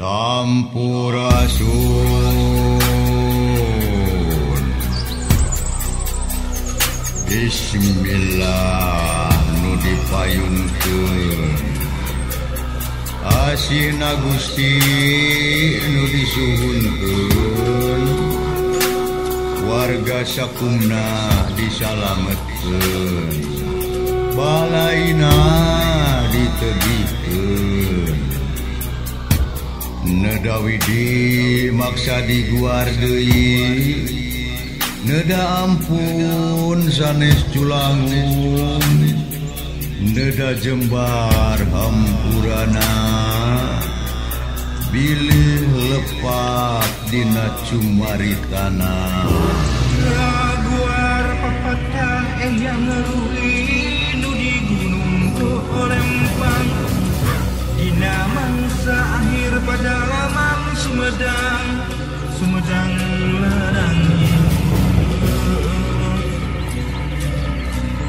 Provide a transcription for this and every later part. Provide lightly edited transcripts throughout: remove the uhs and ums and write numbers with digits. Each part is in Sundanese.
Sampurasun. Bismillah nu dipayunkeun. Asina Gusti nu disuhunkeun. Warga sakumna disalametkeun. Balaina ditebikeun. Neda widi maksa diguar deui. Neda ampun sanes culangun. Neda jembar hampurana. Bilih lepat dina cumaritana. Guar papatah yang ngerui nu di gunung Lempang. Dina mangsa akhir pada lamang Sumedang. Sumedang ladang.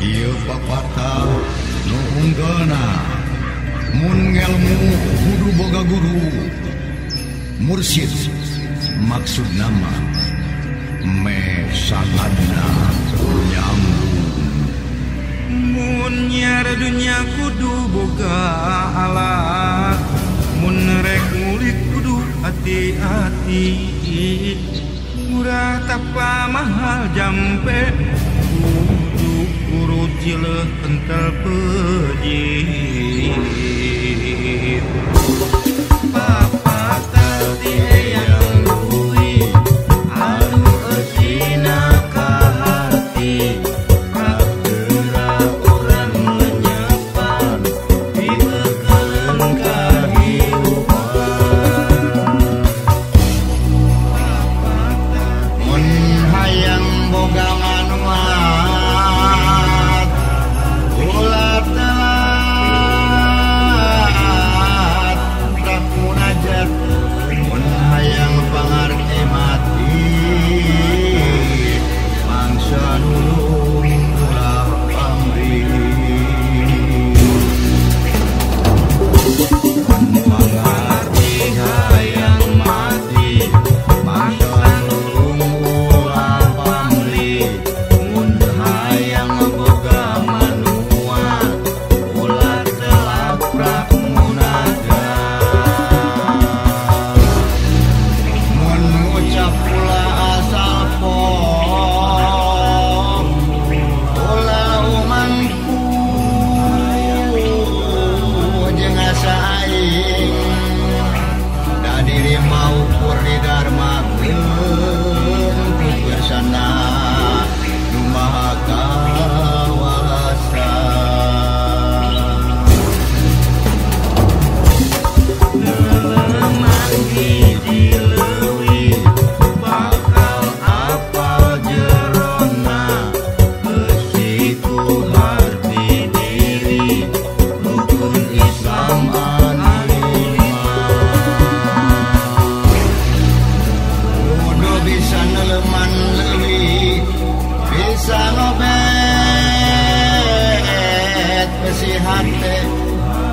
Ieu papatah nu unggulna mun ngelmu kudu boga guru. Mursyid maksud nama me sangatna nyambung. Mun nyar dunya kudu boga alat. Mun rek ngulik kudu hati-hati. Murah tapa mahal jampe. Kudu urut jileh kental pejit.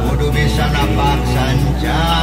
Kudu bisa napak sanca.